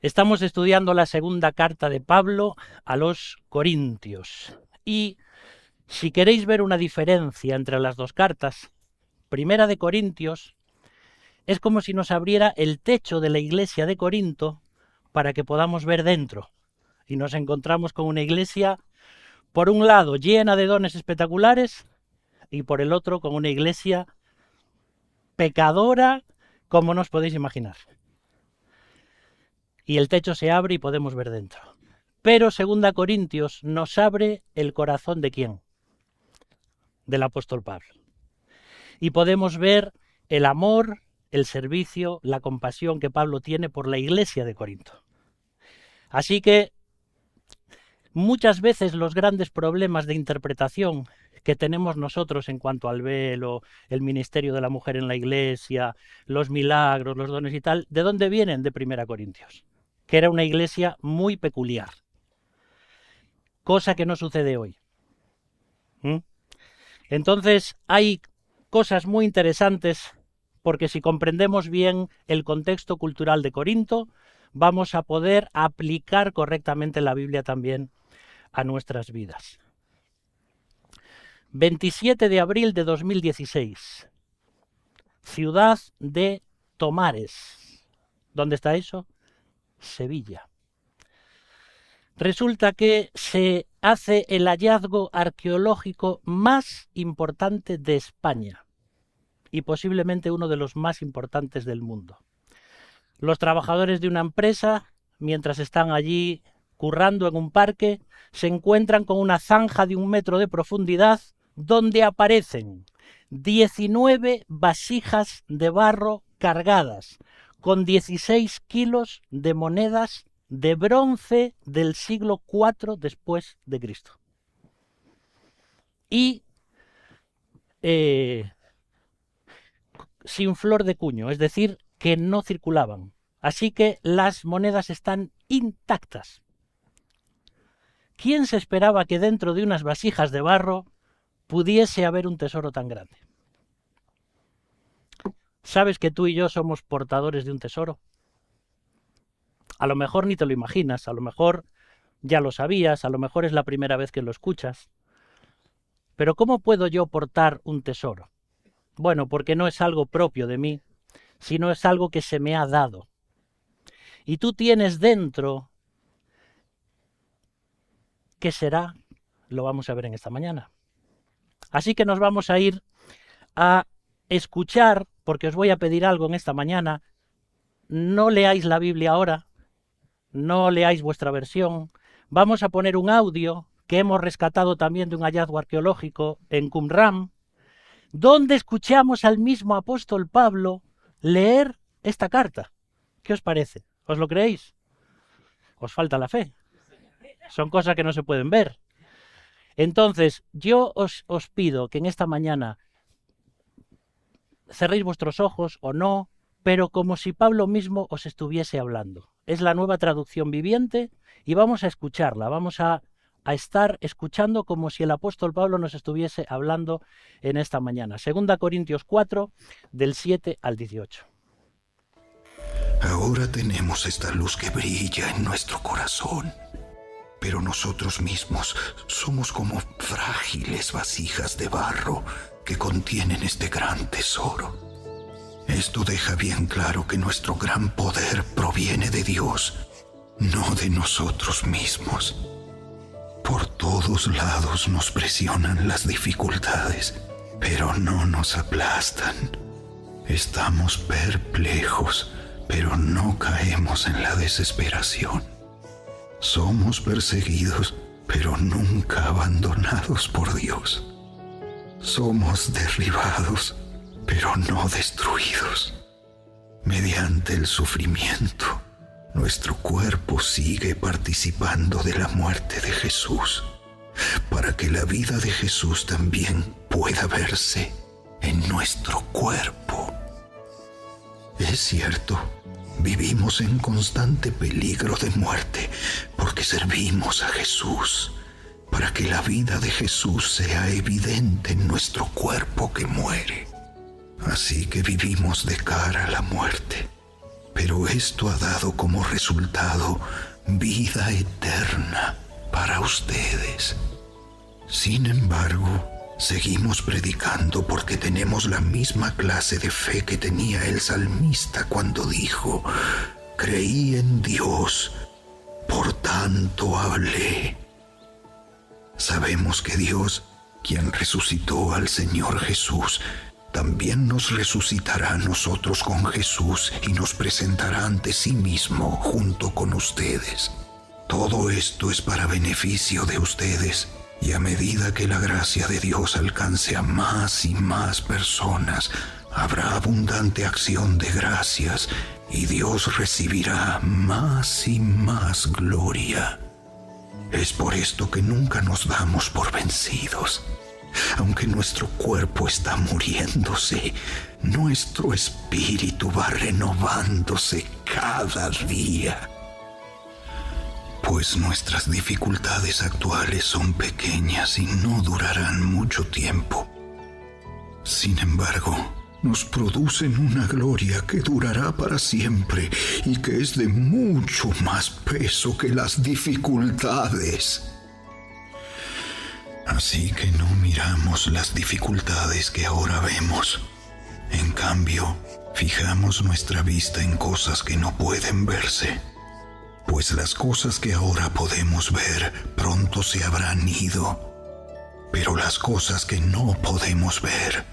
Estamos estudiando la segunda carta de Pablo a los Corintios. Y si queréis ver una diferencia entre las dos cartas, Primera de Corintios es como si nos abriera el techo de la iglesia de Corinto para que podamos ver dentro. Y nos encontramos con una iglesia, por un lado, llena de dones espectaculares y por el otro, con una iglesia pecadora, como no os podéis imaginar. Y el techo se abre y podemos ver dentro. Pero 2 Corintios nos abre el corazón ¿de quién? Del apóstol Pablo. Y podemos ver el amor, el servicio, la compasión que Pablo tiene por la iglesia de Corinto. Así que muchas veces los grandes problemas de interpretación que tenemos nosotros en cuanto al velo, el ministerio de la mujer en la iglesia, los milagros, los dones y tal, ¿de dónde vienen? De 1 Corintios, que era una iglesia muy peculiar, cosa que no sucede hoy. Entonces hay cosas muy interesantes, porque si comprendemos bien el contexto cultural de Corinto, vamos a poder aplicar correctamente la Biblia también a nuestras vidas. 27 de abril de 2016, ciudad de Tomares. ¿Dónde está eso? Sevilla. Resulta que se hace el hallazgo arqueológico más importante de España y posiblemente uno de los más importantes del mundo. Los trabajadores de una empresa, mientras están allí currando en un parque, se encuentran con una zanja de 1 metro de profundidad donde aparecen 19 vasijas de barro cargadas con 16 kilos de monedas de bronce del siglo IV después de Cristo. Y sin flor de cuño, es decir, que no circulaban. Así que las monedas están intactas. ¿Quién se esperaba que dentro de unas vasijas de barro pudiese haber un tesoro tan grande? ¿Sabes que tú y yo somos portadores de un tesoro? A lo mejor ni te lo imaginas, a lo mejor ya lo sabías, a lo mejor es la primera vez que lo escuchas. Pero ¿cómo puedo yo portar un tesoro? Bueno, porque no es algo propio de mí, sino es algo que se me ha dado. Y tú tienes dentro, ¿qué será? Lo vamos a ver en esta mañana. Así que nos vamos a ir a escuchar, porque os voy a pedir algo en esta mañana. No leáis la Biblia ahora, no leáis vuestra versión. Vamos a poner un audio que hemos rescatado también de un hallazgo arqueológico en Qumran, donde escuchamos al mismo apóstol Pablo leer esta carta. ¿Qué os parece? ¿Os lo creéis? Os falta la fe. Son cosas que no se pueden ver. Entonces, yo os pido que en esta mañana cerréis vuestros ojos o no, pero como si Pablo mismo os estuviese hablando. Es la Nueva Traducción Viviente y vamos a escucharla, vamos a estar escuchando como si el apóstol Pablo nos estuviese hablando en esta mañana. 2 Corintios 4, del 7 al 18. Ahora tenemos esta luz que brilla en nuestro corazón, pero nosotros mismos somos como frágiles vasijas de barro que contienen este gran tesoro. Esto deja bien claro que nuestro gran poder proviene de Dios, no de nosotros mismos. Por todos lados nos presionan las dificultades, pero no nos aplastan. Estamos perplejos, pero no caemos en la desesperación. Somos perseguidos, pero nunca abandonados por Dios. Somos derribados, pero no destruidos. Mediante el sufrimiento, nuestro cuerpo sigue participando de la muerte de Jesús, para que la vida de Jesús también pueda verse en nuestro cuerpo. Es cierto, vivimos en constante peligro de muerte porque servimos a Jesús, para que la vida de Jesús sea evidente en nuestro cuerpo que muere. Así que vivimos de cara a la muerte, pero esto ha dado como resultado vida eterna para ustedes. Sin embargo, seguimos predicando porque tenemos la misma clase de fe que tenía el salmista cuando dijo: creí en Dios, por tanto hablé. Sabemos que Dios, quien resucitó al Señor Jesús, también nos resucitará a nosotros con Jesús y nos presentará ante sí mismo junto con ustedes. Todo esto es para beneficio de ustedes, y a medida que la gracia de Dios alcance a más y más personas, habrá abundante acción de gracias y Dios recibirá más y más gloria. Es por esto que nunca nos damos por vencidos. Aunque nuestro cuerpo está muriéndose, nuestro espíritu va renovándose cada día. Pues nuestras dificultades actuales son pequeñas y no durarán mucho tiempo. Sin embargo, nos producen una gloria que durará para siempre y que es de mucho más peso que las dificultades. Así que no miramos las dificultades que ahora vemos. En cambio, fijamos nuestra vista en cosas que no pueden verse. Pues las cosas que ahora podemos ver pronto se habrán ido. Pero las cosas que no podemos ver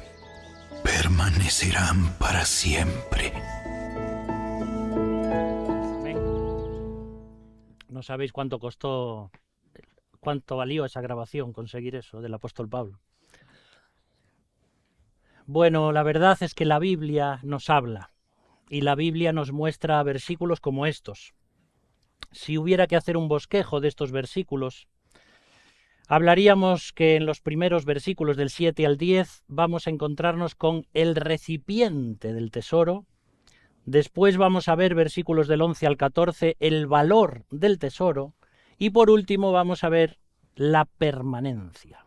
permanecerán para siempre. No sabéis cuánto costó, cuánto valió esa grabación, conseguir eso del apóstol Pablo. Bueno, la verdad es que la Biblia nos habla y la Biblia nos muestra versículos como estos. Si hubiera que hacer un bosquejo de estos versículos, hablaríamos que en los primeros versículos del 7 al 10 vamos a encontrarnos con el recipiente del tesoro. Después vamos a ver versículos del 11 al 14, el valor del tesoro. Y por último vamos a ver la permanencia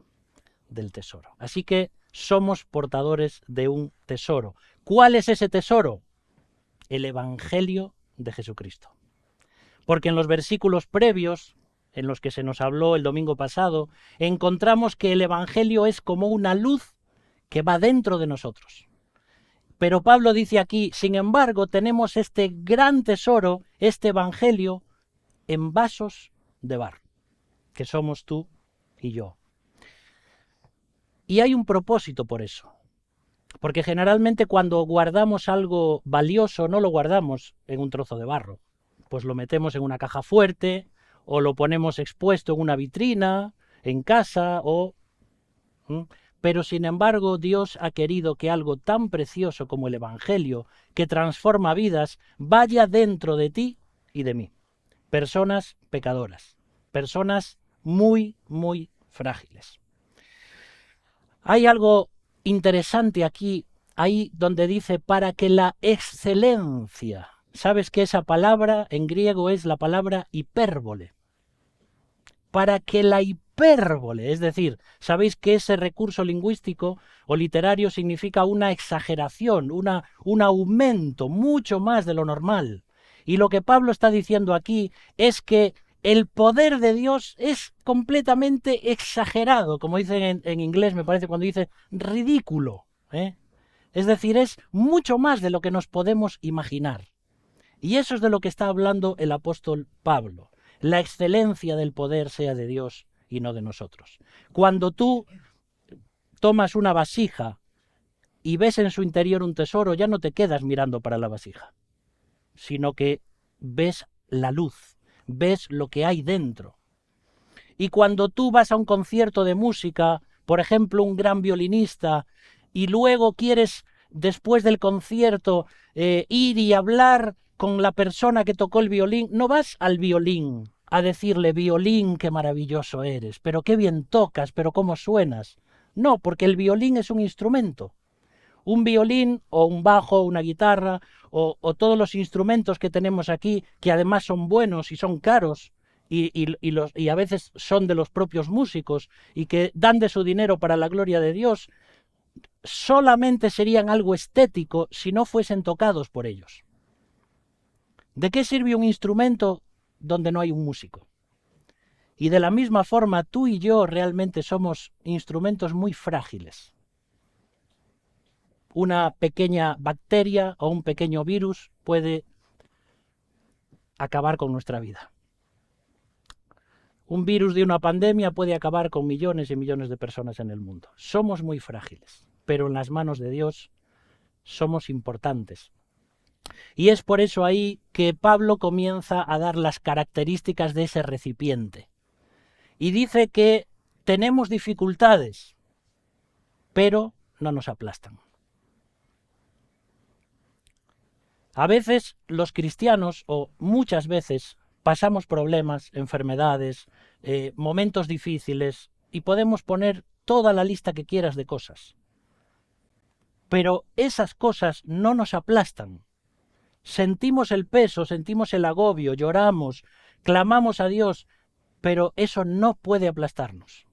del tesoro. Así que somos portadores de un tesoro. ¿Cuál es ese tesoro? El Evangelio de Jesucristo. Porque en los versículos previos, en los que se nos habló el domingo pasado, encontramos que el Evangelio es como una luz que va dentro de nosotros. Pero Pablo dice aquí, sin embargo, tenemos este gran tesoro, este Evangelio, en vasos de barro, que somos tú y yo. Y hay un propósito por eso. Porque generalmente cuando guardamos algo valioso no lo guardamos en un trozo de barro. Pues lo metemos en una caja fuerte o lo ponemos expuesto en una vitrina, en casa Pero sin embargo Dios ha querido que algo tan precioso como el Evangelio, que transforma vidas, vaya dentro de ti y de mí. Personas pecadoras, personas muy, muy frágiles. Hay algo interesante aquí, ahí donde dice para que la excelencia. ¿Sabes que esa palabra en griego es la palabra hipérbole? Para que la hipérbole, es decir, sabéis que ese recurso lingüístico o literario significa una exageración, un aumento mucho más de lo normal. Y lo que Pablo está diciendo aquí es que el poder de Dios es completamente exagerado, como dicen en inglés, me parece, cuando dice ridículo. Es decir, es mucho más de lo que nos podemos imaginar. Y eso es de lo que está hablando el apóstol Pablo. La excelencia del poder sea de Dios y no de nosotros. Cuando tú tomas una vasija y ves en su interior un tesoro, ya no te quedas mirando para la vasija, sino que ves la luz, ves lo que hay dentro. Y cuando tú vas a un concierto de música, por ejemplo, un gran violinista, y luego quieres, después del concierto, ir y hablar con la persona que tocó el violín, no vas al violín a decirle, violín, qué maravilloso eres, pero qué bien tocas, pero cómo suenas. No, porque el violín es un instrumento. Un violín o un bajo, una guitarra o todos los instrumentos que tenemos aquí, que además son buenos y son caros y a veces son de los propios músicos y que dan de su dinero para la gloria de Dios, solamente serían algo estético si no fuesen tocados por ellos. ¿De qué sirve un instrumento donde no hay un músico? Y de la misma forma, tú y yo realmente somos instrumentos muy frágiles. Una pequeña bacteria o un pequeño virus puede acabar con nuestra vida. Un virus de una pandemia puede acabar con millones y millones de personas en el mundo. Somos muy frágiles, pero en las manos de Dios somos importantes. Y es por eso ahí que Pablo comienza a dar las características de ese recipiente. Y dice que tenemos dificultades, pero no nos aplastan. A veces los cristianos, o muchas veces, pasamos problemas, enfermedades, momentos difíciles, y podemos poner toda la lista que quieras de cosas. Pero esas cosas no nos aplastan. Sentimos el peso, sentimos el agobio, lloramos, clamamos a Dios, pero eso no puede aplastarnos.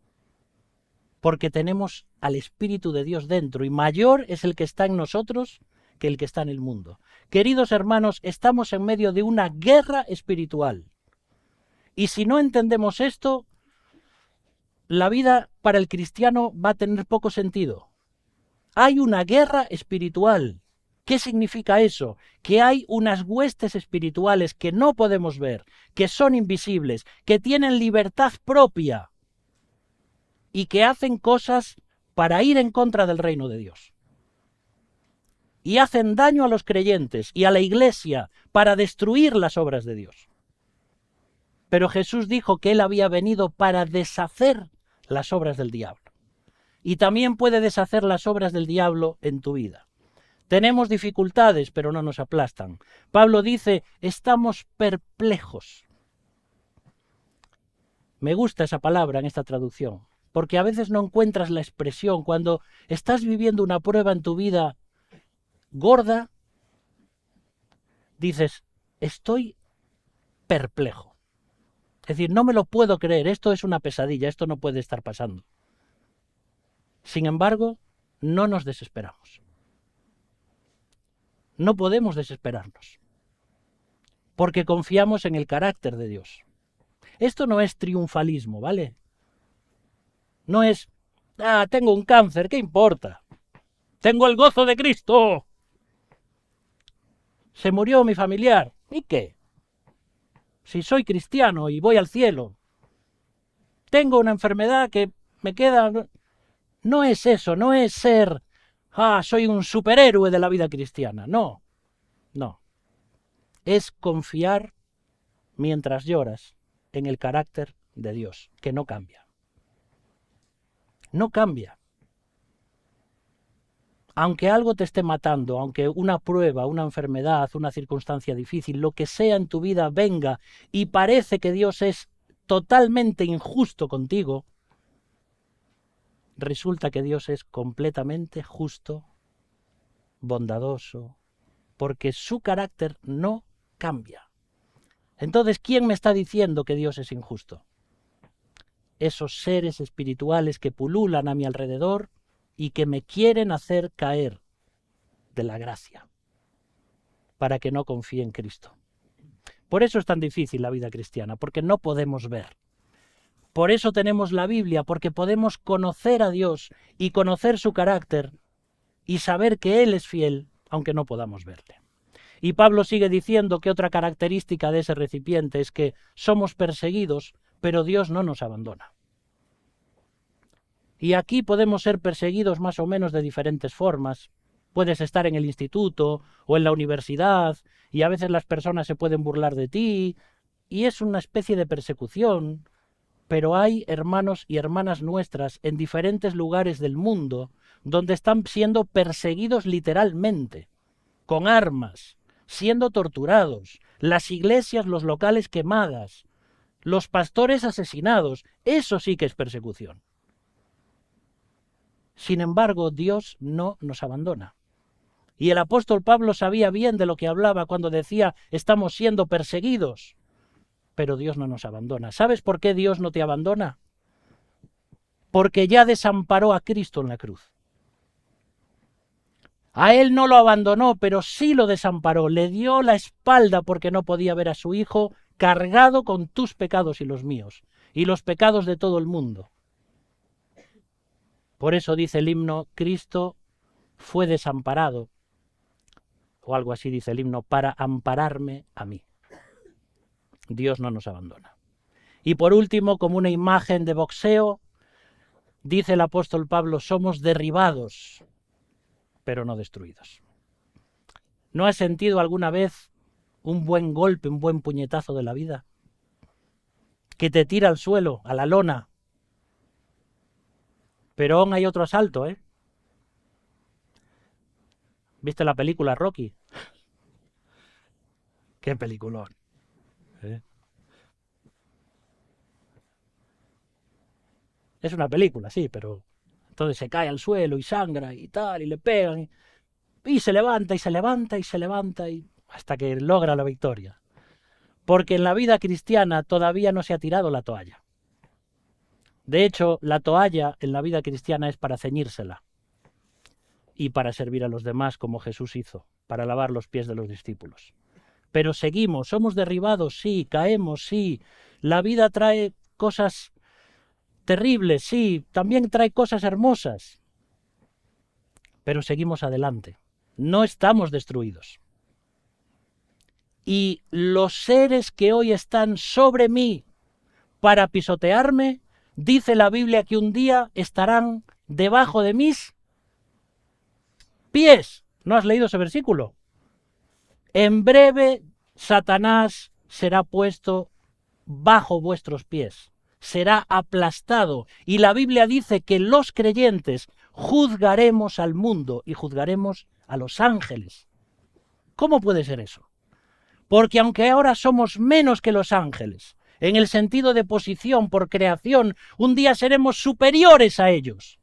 Porque tenemos al Espíritu de Dios dentro, y mayor es el que está en nosotros que el que está en el mundo. Queridos hermanos, estamos en medio de una guerra espiritual. Y si no entendemos esto, la vida para el cristiano va a tener poco sentido. Hay una guerra espiritual. ¿Qué significa eso? Que hay unas huestes espirituales que no podemos ver, que son invisibles, que tienen libertad propia y que hacen cosas para ir en contra del reino de Dios. Y hacen daño a los creyentes y a la iglesia para destruir las obras de Dios. Pero Jesús dijo que Él había venido para deshacer las obras del diablo. Y también puede deshacer las obras del diablo en tu vida. Tenemos dificultades, pero no nos aplastan. Pablo dice, estamos perplejos. Me gusta esa palabra en esta traducción, porque a veces no encuentras la expresión. Cuando estás viviendo una prueba en tu vida gorda, dices, estoy perplejo. Es decir, no me lo puedo creer, esto es una pesadilla, esto no puede estar pasando. Sin embargo, no nos desesperamos. No podemos desesperarnos, porque confiamos en el carácter de Dios. Esto no es triunfalismo, ¿vale? No es, tengo un cáncer, ¿qué importa? Tengo el gozo de Cristo. Se murió mi familiar, ¿y qué? Si soy cristiano y voy al cielo. Tengo una enfermedad que me queda... No es eso, no es ser, soy un superhéroe de la vida cristiana. No, no. Es confiar mientras lloras en el carácter de Dios, que no cambia. No cambia. Aunque algo te esté matando, aunque una prueba, una enfermedad, una circunstancia difícil, lo que sea en tu vida venga y parece que Dios es totalmente injusto contigo, resulta que Dios es completamente justo, bondadoso, porque su carácter no cambia. Entonces, ¿quién me está diciendo que Dios es injusto? Esos seres espirituales que pululan a mi alrededor y que me quieren hacer caer de la gracia, para que no confíe en Cristo. Por eso es tan difícil la vida cristiana, porque no podemos ver. Por eso tenemos la Biblia, porque podemos conocer a Dios y conocer su carácter y saber que Él es fiel, aunque no podamos verle. Y Pablo sigue diciendo que otra característica de ese recipiente es que somos perseguidos, pero Dios no nos abandona. Y aquí podemos ser perseguidos más o menos de diferentes formas. Puedes estar en el instituto o en la universidad y a veces las personas se pueden burlar de ti y es una especie de persecución. Pero hay hermanos y hermanas nuestras en diferentes lugares del mundo donde están siendo perseguidos literalmente, con armas, siendo torturados, las iglesias, los locales quemadas, los pastores asesinados. Eso sí que es persecución. Sin embargo, Dios no nos abandona. Y el apóstol Pablo sabía bien de lo que hablaba cuando decía, estamos siendo perseguidos. Pero Dios no nos abandona. ¿Sabes por qué Dios no te abandona? Porque ya desamparó a Cristo en la cruz. A él no lo abandonó, pero sí lo desamparó. Le dio la espalda porque no podía ver a su hijo cargado con tus pecados y los míos, y los pecados de todo el mundo. Por eso dice el himno, Cristo fue desamparado, o algo así dice el himno, para ampararme a mí. Dios no nos abandona. Y por último, como una imagen de boxeo, dice el apóstol Pablo, somos derribados, pero no destruidos. ¿No has sentido alguna vez un buen golpe, un buen puñetazo de la vida? Que te tira al suelo, a la lona. Pero aún hay otro asalto, ¿eh? ¿Viste la película Rocky? ¡Qué peliculón! ¿Eh? Es una película, sí, pero entonces se cae al suelo y sangra y tal, y le pegan, y se levanta, y se levanta, y se levanta, y hasta que logra la victoria. Porque en la vida cristiana todavía no se ha tirado la toalla. De hecho, la toalla en la vida cristiana es para ceñírsela y para servir a los demás como Jesús hizo, para lavar los pies de los discípulos. Pero seguimos, somos derribados, sí, caemos, sí. La vida trae cosas terribles, sí, también trae cosas hermosas. Pero seguimos adelante. No estamos destruidos. Y los seres que hoy están sobre mí para pisotearme, dice la Biblia que un día estarán debajo de mis pies. ¿No has leído ese versículo? En breve Satanás será puesto bajo vuestros pies, será aplastado. Y la Biblia dice que los creyentes juzgaremos al mundo y juzgaremos a los ángeles. ¿Cómo puede ser eso? Porque aunque ahora somos menos que los ángeles, en el sentido de posición por creación, un día seremos superiores a ellos.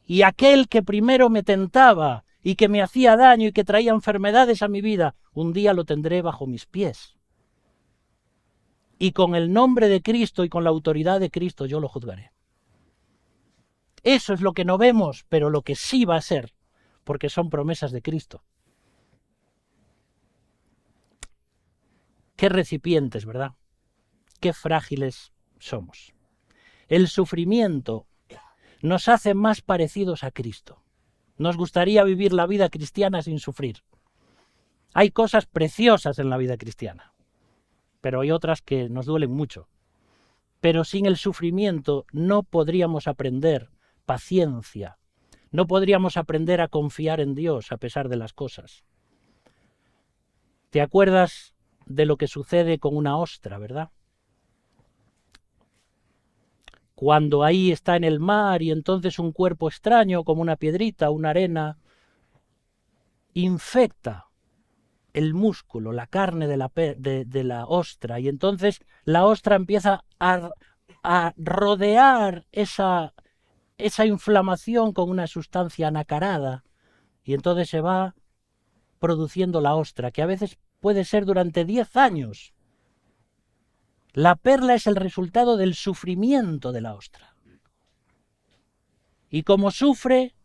Y aquel que primero me tentaba y que me hacía daño y que traía enfermedades a mi vida, un día lo tendré bajo mis pies. Y con el nombre de Cristo y con la autoridad de Cristo yo lo juzgaré. Eso es lo que no vemos, pero lo que sí va a ser, porque son promesas de Cristo. Qué recipientes, ¿verdad? Qué frágiles somos. El sufrimiento nos hace más parecidos a Cristo. Nos gustaría vivir la vida cristiana sin sufrir. Hay cosas preciosas en la vida cristiana, pero hay otras que nos duelen mucho. Pero sin el sufrimiento no podríamos aprender paciencia, no podríamos aprender a confiar en Dios a pesar de las cosas. ¿Te acuerdas de lo que sucede con una ostra, verdad? Cuando ahí está en el mar y entonces un cuerpo extraño como una piedrita, una arena, infecta el músculo, la carne de la ostra, y entonces la ostra empieza a rodear esa inflamación con una sustancia anacarada, y entonces se va produciendo la ostra, que a veces puede ser durante 10 años. La perla es el resultado del sufrimiento de la ostra. Y como sufre,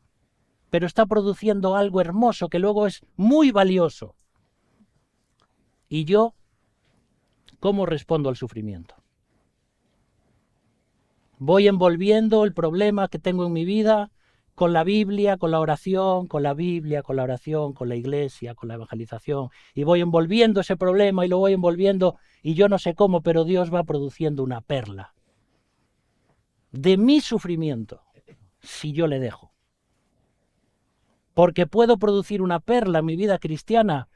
pero está produciendo algo hermoso que luego es muy valioso. ¿Y yo cómo respondo al sufrimiento? Voy envolviendo el problema que tengo en mi vida con la Biblia, con la oración, con la Biblia, con la oración, con la iglesia, con la evangelización. Y voy envolviendo ese problema y lo voy envolviendo y yo no sé cómo, pero Dios va produciendo una perla de mi sufrimiento, si yo le dejo. Porque puedo producir una perla en mi vida cristiana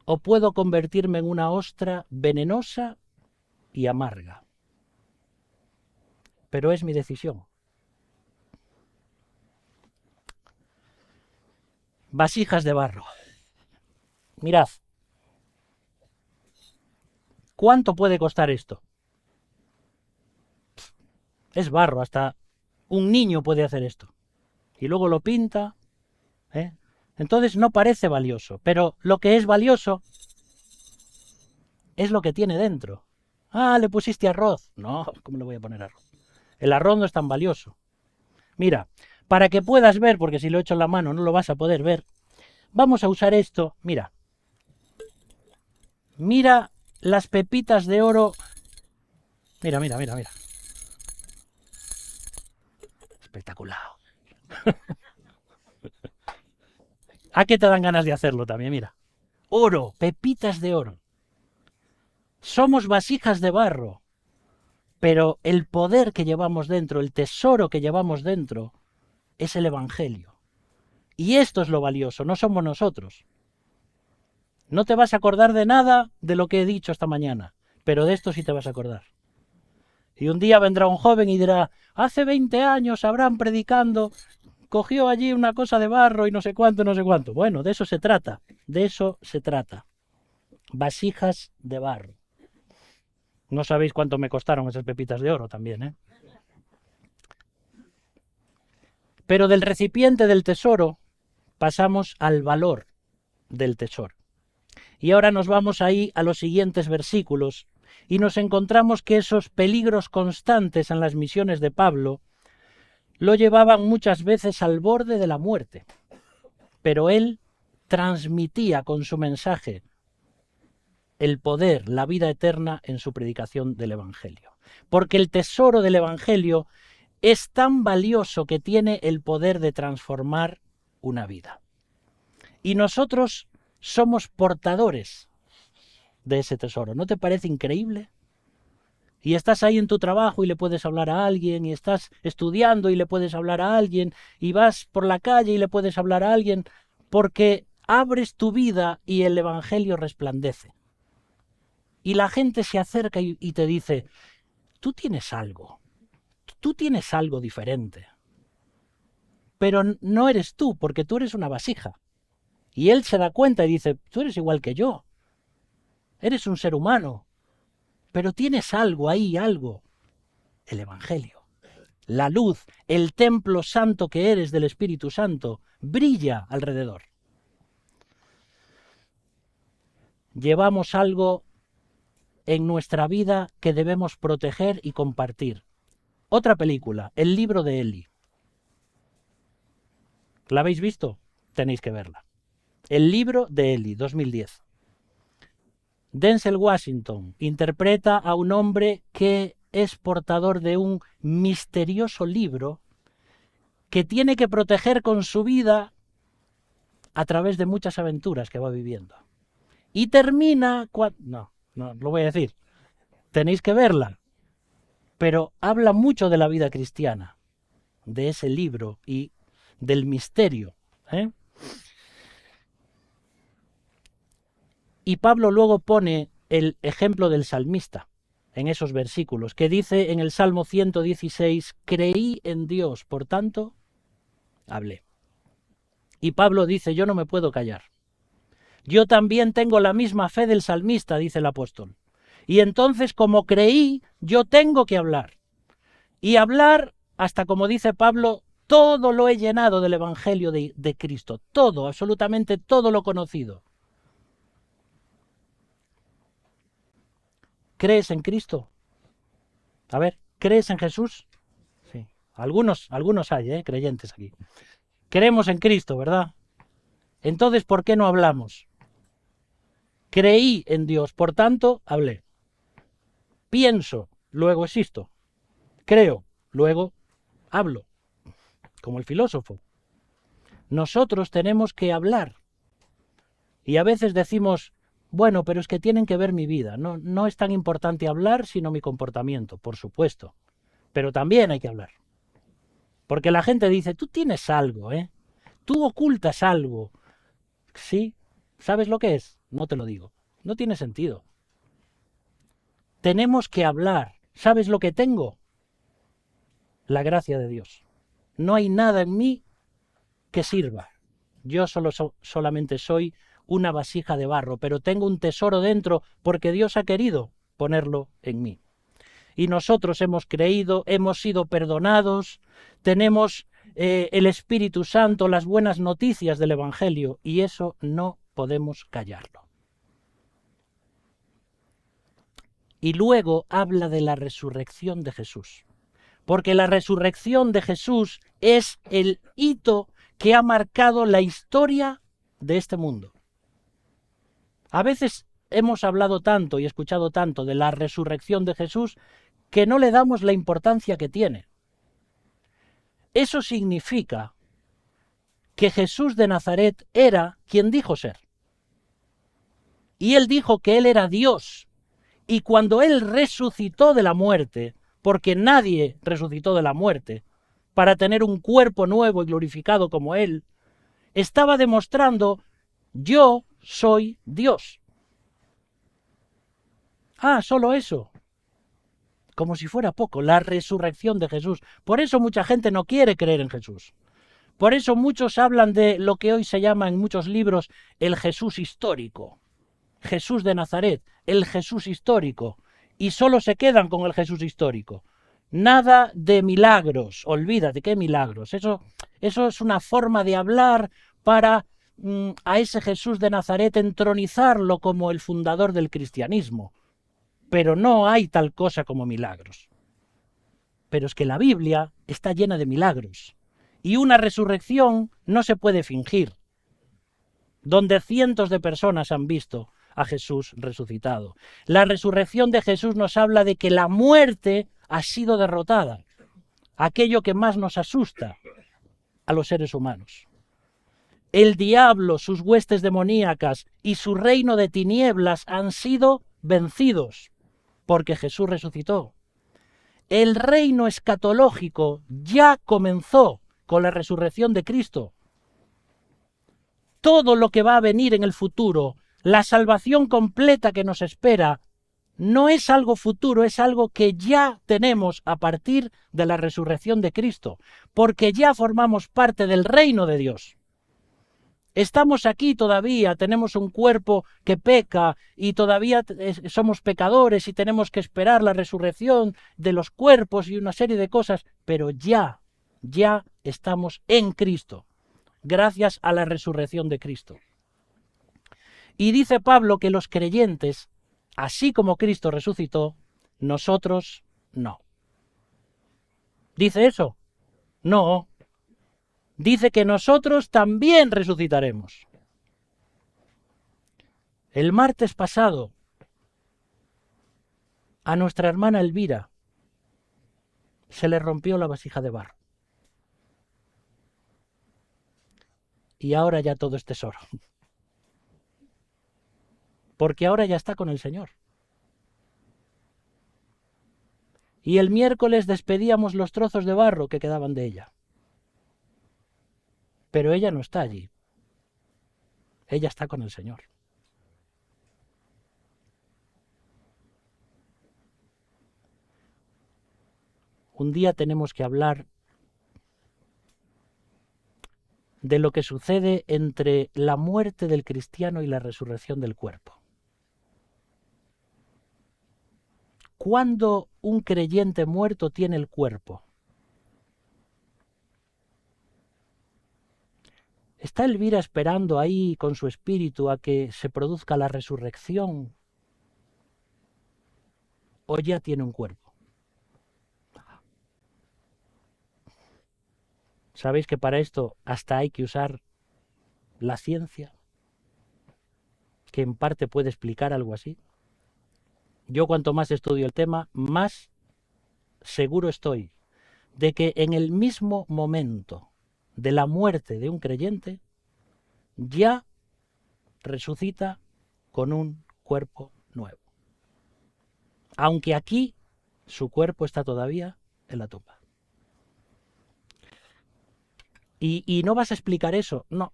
o puedo convertirme en una ostra venenosa y amarga. Pero es mi decisión. Vasijas de barro. Mirad. ¿Cuánto puede costar esto? Es barro, hasta un niño puede hacer esto. Y luego lo pinta. Entonces no parece valioso, pero lo que es valioso es lo que tiene dentro. Ah, le pusiste arroz. No, ¿cómo le voy a poner arroz? El arroz no es tan valioso. Mira, para que puedas ver, porque si lo echo en la mano no lo vas a poder ver, Vamos a usar esto, mira. Mira las pepitas de oro. Mira, mira, mira, mira. Espectacular. ¿A qué te dan ganas de hacerlo también? Mira. Oro, pepitas de oro. Somos vasijas de barro, pero el poder que llevamos dentro, el tesoro que llevamos dentro, es el Evangelio. Y esto es lo valioso, no somos nosotros. No te vas a acordar de nada de lo que he dicho esta mañana, pero de esto sí te vas a acordar. Y un día vendrá un joven y dirá, hace 20 años Abraham predicando, cogió allí una cosa de barro y no sé cuánto, no sé cuánto. Bueno, de eso se trata, de eso se trata. Vasijas de barro. No sabéis cuánto me costaron esas pepitas de oro también, ¿eh? Pero del recipiente del tesoro pasamos al valor del tesoro. Y ahora nos vamos ahí a los siguientes versículos y nos encontramos que esos peligros constantes en las misiones de Pablo lo llevaban muchas veces al borde de la muerte. Pero él transmitía con su mensaje el poder, la vida eterna en su predicación del Evangelio. Porque el tesoro del Evangelio es tan valioso que tiene el poder de transformar una vida. Y nosotros somos portadores de ese tesoro. ¿No te parece increíble? Y estás ahí en tu trabajo y le puedes hablar a alguien, y estás estudiando y le puedes hablar a alguien, y vas por la calle y le puedes hablar a alguien, porque abres tu vida y el Evangelio resplandece. Y la gente se acerca y te dice, tú tienes algo diferente. Pero no eres tú, porque tú eres una vasija. Y él se da cuenta y dice, tú eres igual que yo. Eres un ser humano. Pero tienes algo ahí, algo. El Evangelio. La luz, el templo santo que eres del Espíritu Santo, brilla alrededor. Llevamos algo en nuestra vida que debemos proteger y compartir. Otra película, El libro de Eli. ¿La habéis visto? Tenéis que verla. El libro de Eli, 2010. Denzel Washington interpreta a un hombre que es portador de un misterioso libro que tiene que proteger con su vida a través de muchas aventuras que va viviendo. Y termina... No lo voy a decir. Tenéis que verla. Pero habla mucho de la vida cristiana, de ese libro y del misterio. Y Pablo luego pone el ejemplo del salmista en esos versículos, que dice en el Salmo 116, creí en Dios, por tanto, hablé. Y Pablo dice, yo no me puedo callar. Yo también tengo la misma fe del salmista, dice el apóstol. Y entonces, como creí, yo tengo que hablar. Y hablar, hasta como dice Pablo, todo lo he llenado del Evangelio de Cristo. Todo, absolutamente todo lo conocido. ¿Crees en Cristo? A ver, ¿crees en Jesús? Sí. Algunos hay, creyentes aquí. Creemos en Cristo, ¿verdad? Entonces, ¿por qué no hablamos? Creí en Dios, por tanto, hablé. Pienso, luego existo. Creo, luego hablo. Como el filósofo. Nosotros tenemos que hablar. Y a veces decimos, bueno, pero es que tienen que ver mi vida. No es tan importante hablar, sino mi comportamiento, por supuesto. Pero también hay que hablar. Porque la gente dice, tú tienes algo, Tú ocultas algo. ¿Sí? ¿Sabes lo que es? No te lo digo. No tiene sentido. Tenemos que hablar. ¿Sabes lo que tengo? La gracia de Dios. No hay nada en mí que sirva. Yo solamente soy una vasija de barro, pero tengo un tesoro dentro porque Dios ha querido ponerlo en mí. Y nosotros hemos creído, hemos sido perdonados, tenemos el Espíritu Santo, las buenas noticias del Evangelio, y eso no podemos callarlo. Y luego habla de la resurrección de Jesús, porque la resurrección de Jesús es el hito que ha marcado la historia de este mundo. A veces hemos hablado tanto y escuchado tanto de la resurrección de Jesús que no le damos la importancia que tiene. Eso significa que Jesús de Nazaret era quien dijo ser. Y él dijo que él era Dios. Y cuando él resucitó de la muerte, porque nadie resucitó de la muerte, para tener un cuerpo nuevo y glorificado como él, estaba demostrando: yo soy Dios. Ah, solo eso. Como si fuera poco, la resurrección de Jesús. Por eso mucha gente no quiere creer en Jesús. Por eso muchos hablan de lo que hoy se llama en muchos libros el Jesús histórico. Jesús de Nazaret, el Jesús histórico. Y solo se quedan con el Jesús histórico. Nada de milagros. Olvídate, ¿qué milagros? Eso es una forma de hablar para a ese Jesús de Nazaret entronizarlo como el fundador del cristianismo. Pero no hay tal cosa como milagros. Pero es que la Biblia está llena de milagros. Y una resurrección no se puede fingir. Donde cientos de personas han visto a Jesús resucitado. La resurrección de Jesús nos habla de que la muerte ha sido derrotada. Aquello que más nos asusta a los seres humanos. El diablo, sus huestes demoníacas y su reino de tinieblas han sido vencidos porque Jesús resucitó. El reino escatológico ya comenzó con la resurrección de Cristo. Todo lo que va a venir en el futuro, la salvación completa que nos espera, no es algo futuro, es algo que ya tenemos a partir de la resurrección de Cristo, porque ya formamos parte del reino de Dios. Estamos aquí todavía, tenemos un cuerpo que peca y todavía somos pecadores y tenemos que esperar la resurrección de los cuerpos y una serie de cosas, pero ya estamos en Cristo, gracias a la resurrección de Cristo. Y dice Pablo que los creyentes, así como Cristo resucitó, nosotros no. ¿Dice eso? No. Dice que nosotros también resucitaremos. El martes pasado, a nuestra hermana Elvira se le rompió la vasija de barro. Y ahora ya todo es tesoro. Porque ahora ya está con el Señor. Y el miércoles despedíamos los trozos de barro que quedaban de ella. Pero ella no está allí. Ella está con el Señor. Un día tenemos que hablar de lo que sucede entre la muerte del cristiano y la resurrección del cuerpo. ¿Cuándo un creyente muerto tiene el cuerpo? ¿Está Elvira esperando ahí con su espíritu a que se produzca la resurrección? ¿O ya tiene un cuerpo? ¿Sabéis que para esto hasta hay que usar la ciencia? Que en parte puede explicar algo así. Yo cuanto más estudio el tema, más seguro estoy de que en el mismo momento de la muerte de un creyente, ya resucita con un cuerpo nuevo. Aunque aquí su cuerpo está todavía en la tumba. ¿Y no vas a explicar eso? No.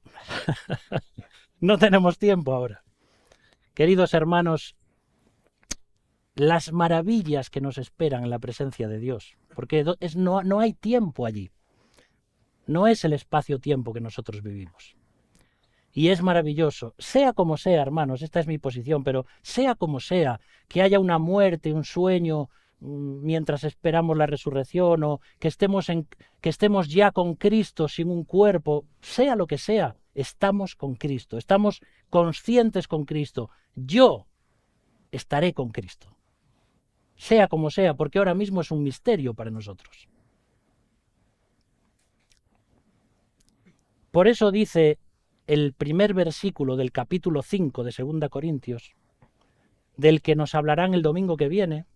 No tenemos tiempo ahora. Queridos hermanos, las maravillas que nos esperan en la presencia de Dios, porque no hay tiempo allí. No es el espacio-tiempo que nosotros vivimos. Y es maravilloso, sea como sea, hermanos, esta es mi posición, pero sea como sea, que haya una muerte, un sueño, mientras esperamos la resurrección, o que estemos ya con Cristo sin un cuerpo, sea lo que sea, estamos con Cristo, estamos conscientes con Cristo. Yo estaré con Cristo. Sea como sea, porque ahora mismo es un misterio para nosotros. Por eso dice el primer versículo del capítulo 5 de 2 Corintios, del que nos hablarán el domingo que viene,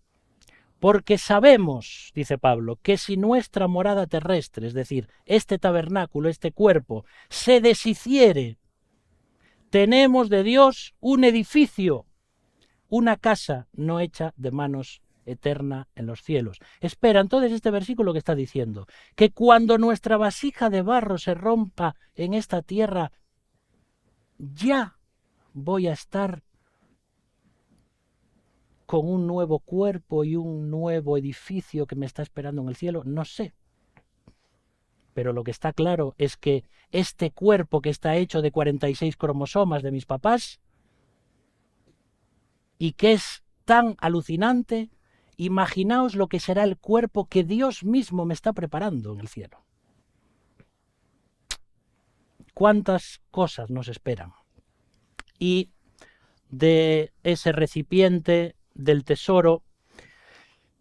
porque sabemos, dice Pablo, que si nuestra morada terrestre, es decir, este tabernáculo, este cuerpo, se deshiciere, tenemos de Dios un edificio, una casa no hecha de manos, eterna en los cielos. Espera, entonces este versículo que está diciendo, que cuando nuestra vasija de barro se rompa en esta tierra, ya voy a estar con un nuevo cuerpo y un nuevo edificio que me está esperando en el cielo, no sé. Pero lo que está claro es que este cuerpo que está hecho de 46 cromosomas de mis papás y que es tan alucinante, imaginaos lo que será el cuerpo que Dios mismo me está preparando en el cielo. ¿Cuántas cosas nos esperan? Y de ese recipiente del tesoro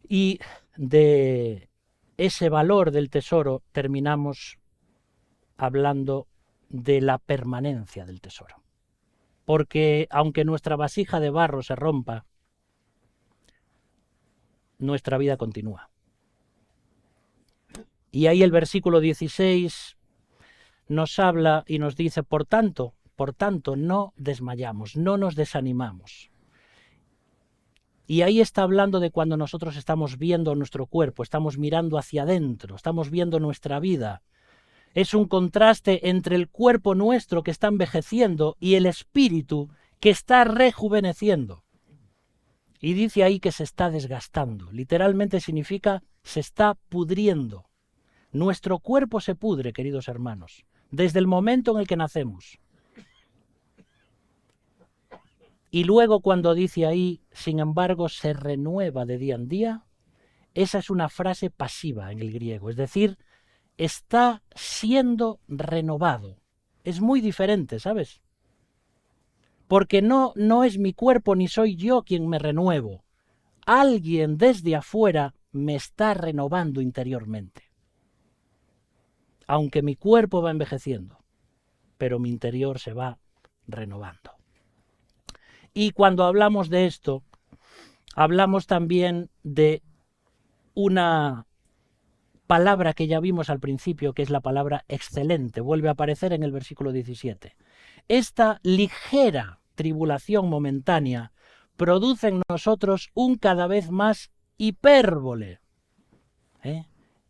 y de ese valor del tesoro terminamos hablando de la permanencia del tesoro. Porque aunque nuestra vasija de barro se rompa, nuestra vida continúa. Y ahí el versículo 16 nos habla y nos dice, por tanto, no desmayamos, no nos desanimamos. Y ahí está hablando de cuando nosotros estamos viendo nuestro cuerpo, estamos mirando hacia adentro, estamos viendo nuestra vida. Es un contraste entre el cuerpo nuestro que está envejeciendo y el espíritu que está rejuveneciendo. Y dice ahí que se está desgastando. Literalmente significa se está pudriendo. Nuestro cuerpo se pudre, queridos hermanos, desde el momento en el que nacemos. Y luego cuando dice ahí, sin embargo, se renueva de día en día, esa es una frase pasiva en el griego, es decir, está siendo renovado. Es muy diferente, ¿sabes? Porque no es mi cuerpo ni soy yo quien me renuevo. Alguien desde afuera me está renovando interiormente. Aunque mi cuerpo va envejeciendo, pero mi interior se va renovando. Y cuando hablamos de esto, hablamos también de una palabra que ya vimos al principio, que es la palabra excelente. Vuelve a aparecer en el versículo 17. Esta ligera tribulación momentánea produce en nosotros un cada vez más hipérbole.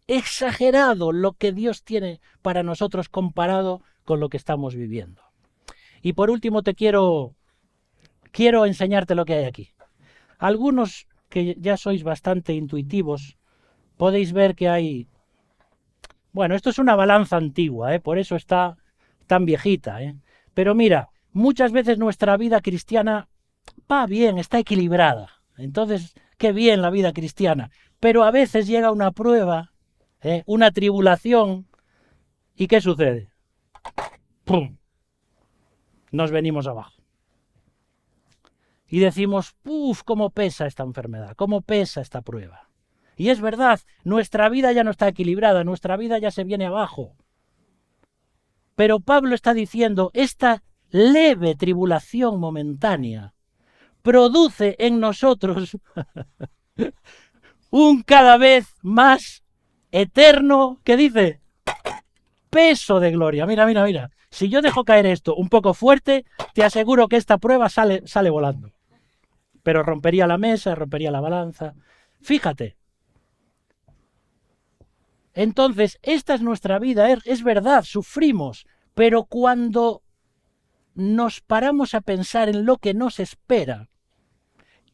Exagerado lo que Dios tiene para nosotros comparado con lo que estamos viviendo. Y por último quiero enseñarte lo que hay aquí. Algunos que ya sois bastante intuitivos, podéis ver que hay... Bueno, esto es una balanza antigua, por eso está tan viejita. Pero mira, muchas veces nuestra vida cristiana va bien, está equilibrada. Entonces, qué bien la vida cristiana. Pero a veces llega una prueba, una tribulación, ¿y qué sucede? ¡Pum! Nos venimos abajo. Y decimos, ¡puf! ¿Cómo pesa esta enfermedad? ¿Cómo pesa esta prueba? Y es verdad, nuestra vida ya no está equilibrada, nuestra vida ya se viene abajo. Pero Pablo está diciendo, esta leve tribulación momentánea produce en nosotros un cada vez más eterno, ¿qué dice? Peso de gloria. Mira. Si yo dejo caer esto un poco fuerte, te aseguro que esta prueba sale volando. Pero rompería la mesa, rompería la balanza. Fíjate. Entonces, esta es nuestra vida, es verdad, sufrimos, pero cuando nos paramos a pensar en lo que nos espera,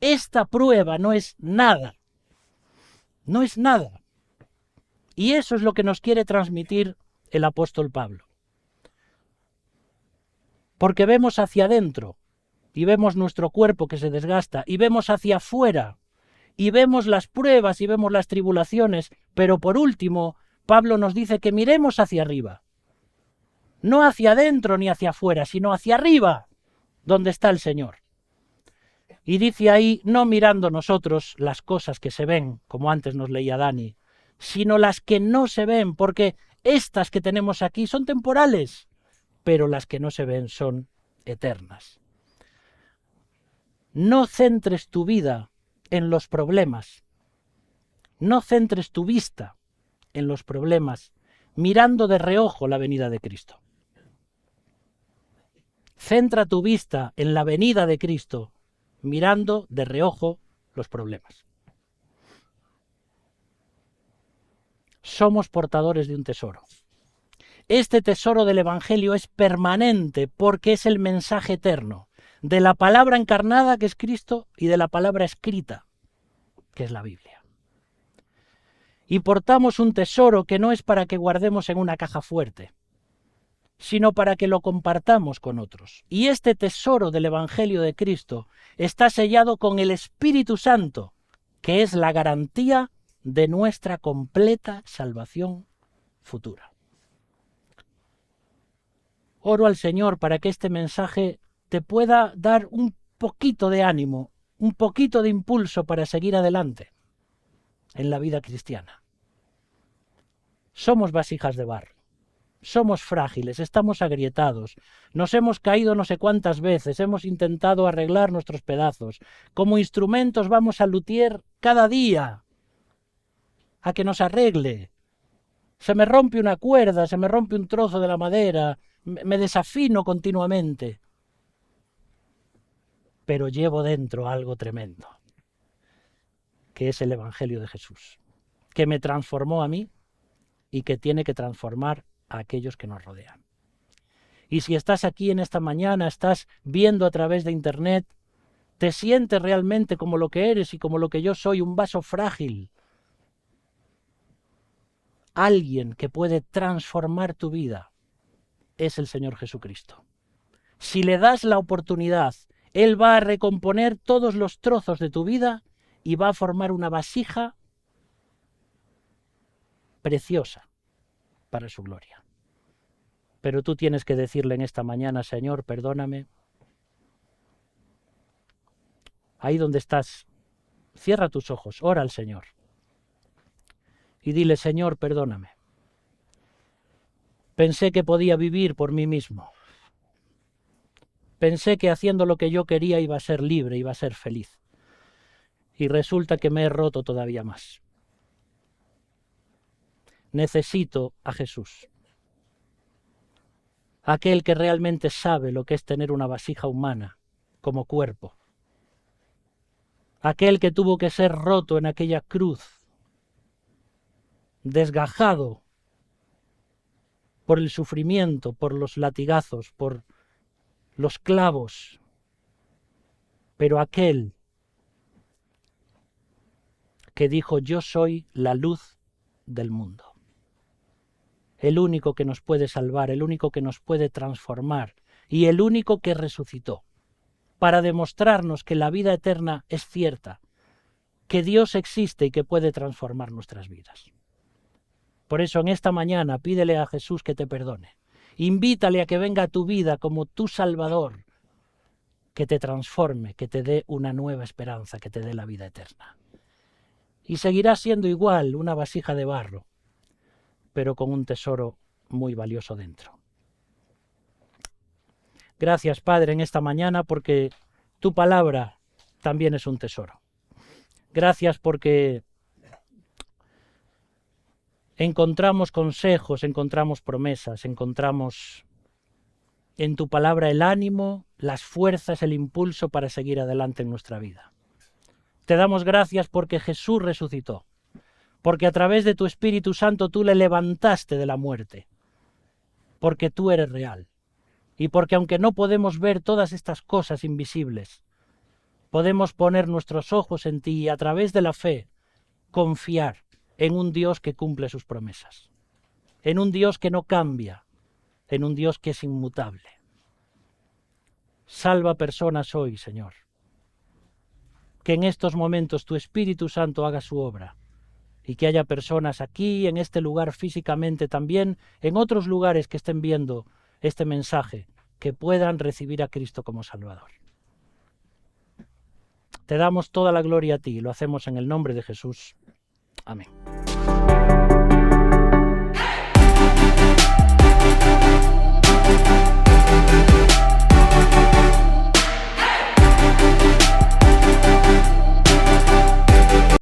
esta prueba no es nada. No es nada. Y eso es lo que nos quiere transmitir el apóstol Pablo. Porque vemos hacia adentro y vemos nuestro cuerpo que se desgasta y vemos hacia afuera y vemos las pruebas y vemos las tribulaciones, pero por último Pablo nos dice que miremos hacia arriba. No hacia adentro ni hacia afuera, sino hacia arriba, donde está el Señor. Y dice ahí, no mirando nosotros las cosas que se ven, como antes nos leía Dani, sino las que no se ven, porque estas que tenemos aquí son temporales. pero las que no se ven son eternas. No centres tu vida en los problemas. No centres tu vista en los problemas, mirando de reojo la venida de Cristo. Centra tu vista en la venida de Cristo, mirando de reojo los problemas. Somos portadores de un tesoro. Este tesoro del Evangelio es permanente porque es el mensaje eterno de la palabra encarnada, que es Cristo, y de la palabra escrita, que es la Biblia. Y portamos un tesoro que no es para que guardemos en una caja fuerte, sino para que lo compartamos con otros. Y este tesoro del Evangelio de Cristo está sellado con el Espíritu Santo, que es la garantía de nuestra completa salvación futura. Oro al Señor para que este mensaje te pueda dar un poquito de ánimo, un poquito de impulso para seguir adelante en la vida cristiana. Somos vasijas de barro, somos frágiles, estamos agrietados, nos hemos caído no sé cuántas veces, hemos intentado arreglar nuestros pedazos. Como instrumentos vamos al luthier cada día a que nos arregle. Se me rompe una cuerda, se me rompe un trozo de la madera, me desafino continuamente. Pero llevo dentro algo tremendo, que es el Evangelio de Jesús, que me transformó a mí y que tiene que transformar a aquellos que nos rodean. Y si estás aquí en esta mañana, estás viendo a través de internet, te sientes realmente como lo que eres y como lo que yo soy, un vaso frágil. Alguien que puede transformar tu vida es el Señor Jesucristo. Si le das la oportunidad, Él va a recomponer todos los trozos de tu vida y va a formar una vasija preciosa para su gloria. Pero tú tienes que decirle en esta mañana: Señor, perdóname. Ahí donde estás, cierra tus ojos, ora al Señor y dile: Señor, perdóname. Pensé que podía vivir por mí mismo. Pensé que haciendo lo que yo quería iba a ser libre, iba a ser feliz. Y resulta que me he roto todavía más. Necesito a Jesús. Aquel que realmente sabe lo que es tener una vasija humana como cuerpo. Aquel que tuvo que ser roto en aquella cruz, desgajado por el sufrimiento, por los latigazos, por los clavos, pero aquel que dijo: yo soy la luz del mundo. El único que nos puede salvar, el único que nos puede transformar y el único que resucitó para demostrarnos que la vida eterna es cierta, que Dios existe y que puede transformar nuestras vidas. Por eso en esta mañana pídele a Jesús que te perdone. Invítale a que venga a tu vida como tu Salvador, que te transforme, que te dé una nueva esperanza, que te dé la vida eterna. Y seguirás siendo igual, una vasija de barro, pero con un tesoro muy valioso dentro. Gracias, Padre, en esta mañana, porque tu palabra también es un tesoro. Gracias porque encontramos consejos, encontramos promesas, encontramos en tu palabra el ánimo, las fuerzas, el impulso para seguir adelante en nuestra vida. Te damos gracias porque Jesús resucitó, porque a través de tu Espíritu Santo tú le levantaste de la muerte, porque tú eres real y porque aunque no podemos ver todas estas cosas invisibles, podemos poner nuestros ojos en ti y a través de la fe confiar en un Dios que cumple sus promesas, en un Dios que no cambia, en un Dios que es inmutable. Salva personas hoy, Señor. Que en estos momentos tu Espíritu Santo haga su obra y que haya personas aquí, en este lugar físicamente, también en otros lugares que estén viendo este mensaje, que puedan recibir a Cristo como Salvador. Te damos toda la gloria a ti y lo hacemos en el nombre de Jesús. Amén.